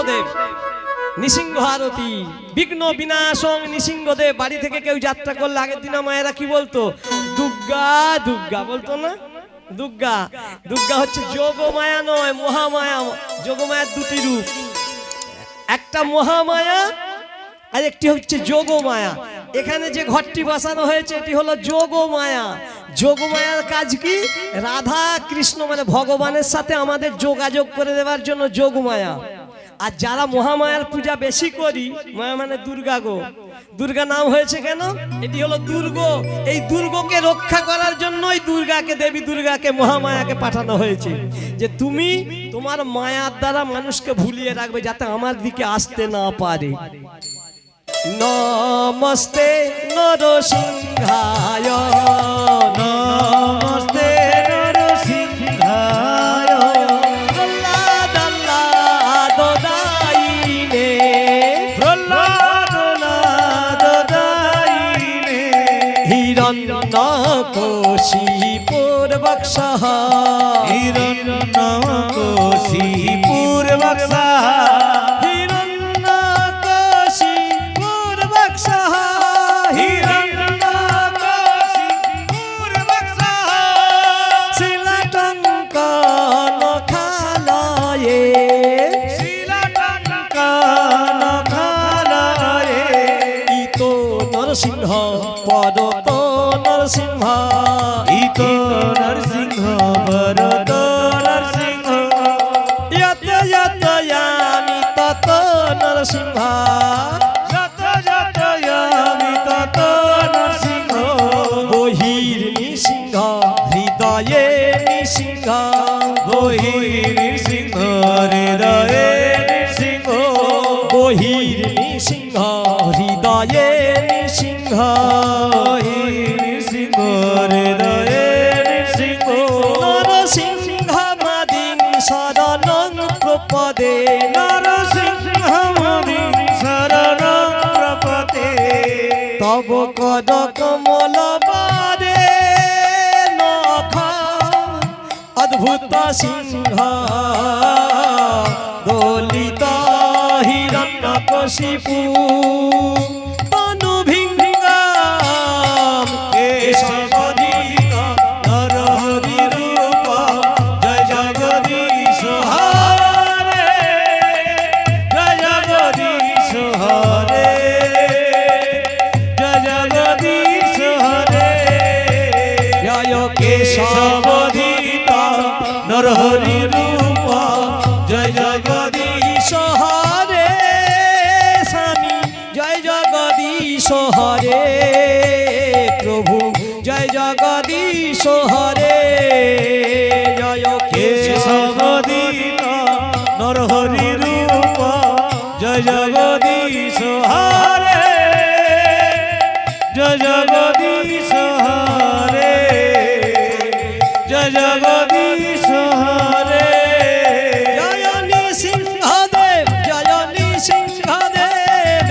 নৃসিংহদেব, নৃসিংহ আরতি, বিঘ্ন বিনাশং নৃসিংহদেব। বাড়ি থেকে কেউ যাত্রা করলে আগের দিন মায়েরা কি বলতো? দুর্গা দুর্গা বলতো না? দুর্গা, দুর্গা হচ্ছে যোগমায়া নয়, মহামায়া। যোগমায়ার দুটি রূপ, একটা মহামায়া আর একটি হচ্ছে যোগমায়া। এখানে যে ঘরটি বসানো হয়েছে এটি হলো যোগমায়া। যোগমায়ার কাজ কি? রাধা কৃষ্ণ মানে ভগবানের সাথে আমাদের যোগাযোগ করে দেওয়ার জন্য যোগমায়া। আর যারা মহামায়ার পূজা বেশি করি, মায়া মানে দুর্গা গো। দুর্গা নাম হয়েছে কেন? এটি হলো দুর্গ। এই দুর্গকে রক্ষা করার জন্যই দুর্গাকে, দেবী দুর্গাকে, মহামায়াকে পাঠানো হয়েছে, যে তুমি তোমার মায়ার দ্বারা মানুষকে ভুলিয়ে রাখবে যাতে আমার দিকে আসতে না পারে। নমস্তে নরসিংহায়, নমস্তে নরসিংহায়, প্রহ্লাদ আহ্লাদ দায়িনে, প্রহ্লাদ দায়িনে, হিরণ্যকশিপুর বক্ষঃ, হিরণ্যকশিপুর বক্ষঃ, হিরণ্যকশিপুর বক্ষঃ, হিরণ্যকশিপুর বক্ষঃ, শিলাটঙ্কন খালয়ে, শিলাটঙ্কন খালয়ে, ইতো নরসিংহ পদত নরসিংহ, ইতো নরসিংহ বরদ নরসিংহ, যত যত ইয়ামি তত নরসিংহ, যত যত ইয়ামি তত নরসিংহ, বহির নৃসিংহ হৃদয়ে নৃসিংহ, বহির নৃসিংহ হৃদয়ে নৃসিংহ, বহির নৃসিংহ হৃদয়ে নৃসিংহ, বহির নৃসিংহ হৃদয়ে নৃসিংহ, নরসিংহমাদিং শরণং প্রপদে, নরসিংহমুনি শরণং প্রপদে, তব কদ কমল বারে নখ অদ্ভুত সিংহ, দলিত হিরণ্যকশিপু তনু ভিঙ্গাম কেশবদীত নরহরি রূপ, জয় জগদীশ হরে, জয় জগদীশ হরে, জয় জগদীশ হরে, জয় কেশবদীত নরহরি রূপ, জয় জগদীশ হরে, স্বামী জয় জগদীশ হরে, প্রভু জয় জগদীশ হরে, জয় কেশবদীত নরহরি রূপ, জয় জগদীশ হরে, জয় জগদীশ হরে, জয় জগদীশ হরে, জয় নৃসিংহদেব, জয় নৃসিংহদেব,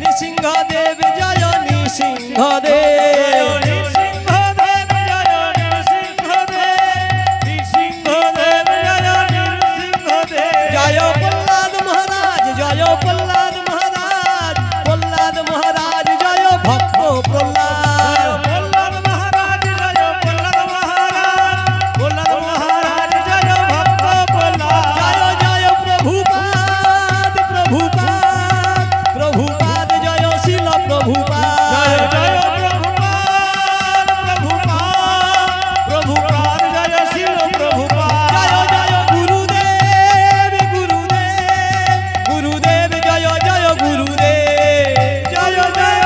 নৃসিংহদেব জয় নৃসিংহদেব, নৃসিংহদেব জয় নৃসিংহদেব, নৃসিংহদেব জয় নৃসিংহদেব, জয় প্রহ্লাদ মহারাজ, জয় প্রহ্লাদ মহারাজ, প্রহ্লাদ মহারাজ জয় ভক্ত প্রহ্লাদ, প্রহ্লাদ মহারাজ জয় প্রহ্লাদ মহারাজ, প্রহ্লাদ মহারাজ জয় ভক্ত প্রহ্লাদ, জয় জয় প্রভুপাদ, প্রভুপাদ, প্রভুপাদ জয় শিল প্রভুপাদ, জয় জয় প্রভুপাদ, প্রভুপাদ, প্রভুপাদ জয় শিল প্রভুপাদ, জয় জয় গুরুদেব, গুরুদেব, গুরুদেব জয় জয় গুরুদেব, জয় জয়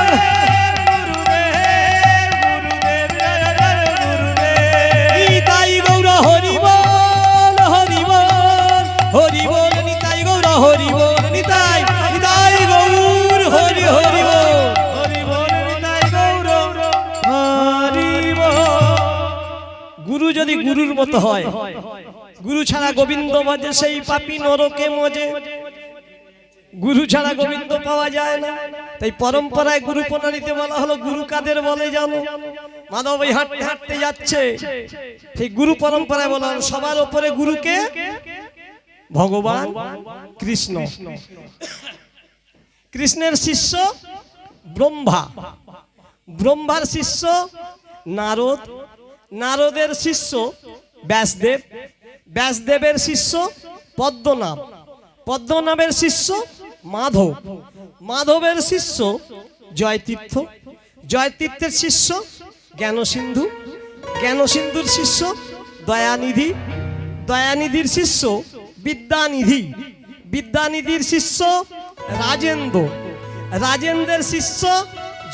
গুরুদেব, গুরুদেব জয় জয় গুরুদেব, নিতাই গৌর হরি বল, হরি বল, হরি বল, নিতাই গৌর হরি বল, নিতাই নিতাই গৌর হরি হরি বল। হরি বল নিতাই গৌর হরি বল। গুরু যদি গুরুর মতো হয়, গুরু ছাড়া গোবিন্দ ভজে সেই পাপী নরকে মজে, গুরু ছাড়া গোবিন্দ পাওয়া যায় না। তাই পরম্পরায় গুরু প্রণালীতে বলা হলো, গুরু কাদের বলে জানো? মাধব এই হাঁটতে হাঁটতে যাচ্ছে, সেই গুরু পরম্পরায় বলা হলো সবার উপরে গুরুকে ভগবান কৃষ্ণ। কৃষ্ণের শিষ্য ব্রহ্মা, ব্রহ্মার শিষ্য নারদ, নারদের শিষ্য ব্যাসদেব, ব্যাসদেবের শিষ্য পদ্মনাভ, পদ্মনাভের শিষ্য মাধব, মাধবের শিষ্য জয়তীর্থ, জয়তীর্থের শিষ্য জ্ঞানসিন্ধু, জ্ঞানসিন্ধুর শিষ্য দয়ানিধি, দয়ানিধির শিষ্য বিদ্যানিধি, বিদ্যানিধির শিষ্য রাজেন্দ্র, রাজেন্দ্রের শিষ্য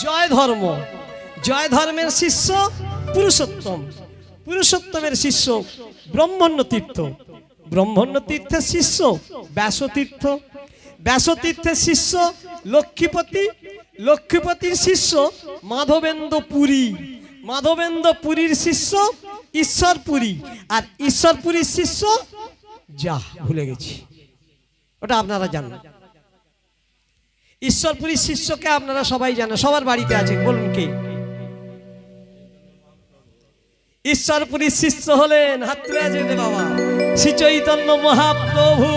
জয়ধর্ম, জয়ধর্মের শিষ্য পুরুষোত্তম, পুরুষোত্তমের শিষ্য ব্রহ্মণ্য তীর্থ, ব্রহ্মণ্য তীর্থের শিষ্য ব্যাসতীর্থ, ব্যাসতীর্থের শিষ্য লক্ষ্মীপতি, লক্ষ্মীপতির শিষ্য মাধবেন্দ্র পুরী, মাধবেন্দ্র পুরীর শিষ্য ঈশ্বরপুরী, আর ঈশ্বরপুরীর শিষ্য যা ভুলে গেছি, ওটা আপনারা জানেন। ঈশ্বরপুরীর শিষ্যকে আপনারা সবাই জানেন, সবার বাড়িতে আছে, বলুন কে? ঈশ্বরপুরীর শিষ্য হলেন, হাত তুলে আছেন বাবা, শ্রী চৈতন্য মহাপ্রভু।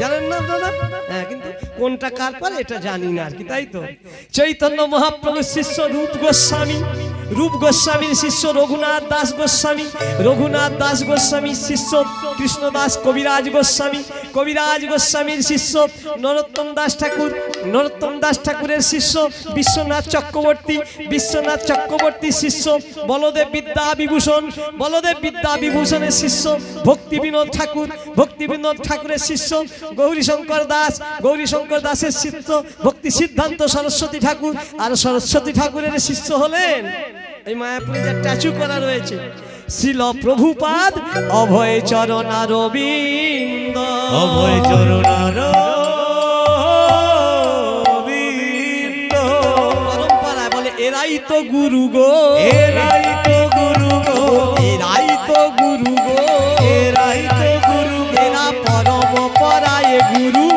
জানেন না আপনারা? হ্যাঁ, কিন্তু কোনটা কার পর এটা জানি না আর কি, তাই তো। চৈতন্য মহাপ্রভুর শিষ্য রূপ গোস্বামী, রূপ গোস্বামীর শিষ্য রঘুনাথ দাস গোস্বামী, রঘুনাথ দাস গোস্বামীর শিষ্য কৃষ্ণদাস কবিরাজ গোস্বামী, কবিরাজ গোস্বামীর শিষ্য নরোত্তম দাস ঠাকুর, নরোত্তম দাস ঠাকুরের শিষ্য বিশ্বনাথ চক্রবর্তী, বিশ্বনাথ চক্রবর্তীর শিষ্য বলদেব বিদ্যা বিভূষণ, বলদেব বিদ্যা বিভূষণের শিষ্য ভক্তি বিনোদ ঠাকুর, ভক্তি বিনোদ ঠাকুরের শিষ্য গৌরীশঙ্কর দাস, গৌরীশঙ্কর দাসের শিষ্য ভক্তি সিদ্ধান্ত সরস্বতী ঠাকুর, আর সরস্বতী ঠাকুরের শিষ্য হলেন এই মায়াপুরে যা স্ট্যাচু করা রয়েছে শ্রীল প্রভুপাদ অভয় চরণারবিন্দ, অভয় চরণারবিন্দ। পরম্পরায় বলে এরাই তো গুরু গো, এরাই তো গুরু গো, এরাই তো গুরু গো, এরাই তো গুরু গো, এরা পরম পরায় গুরু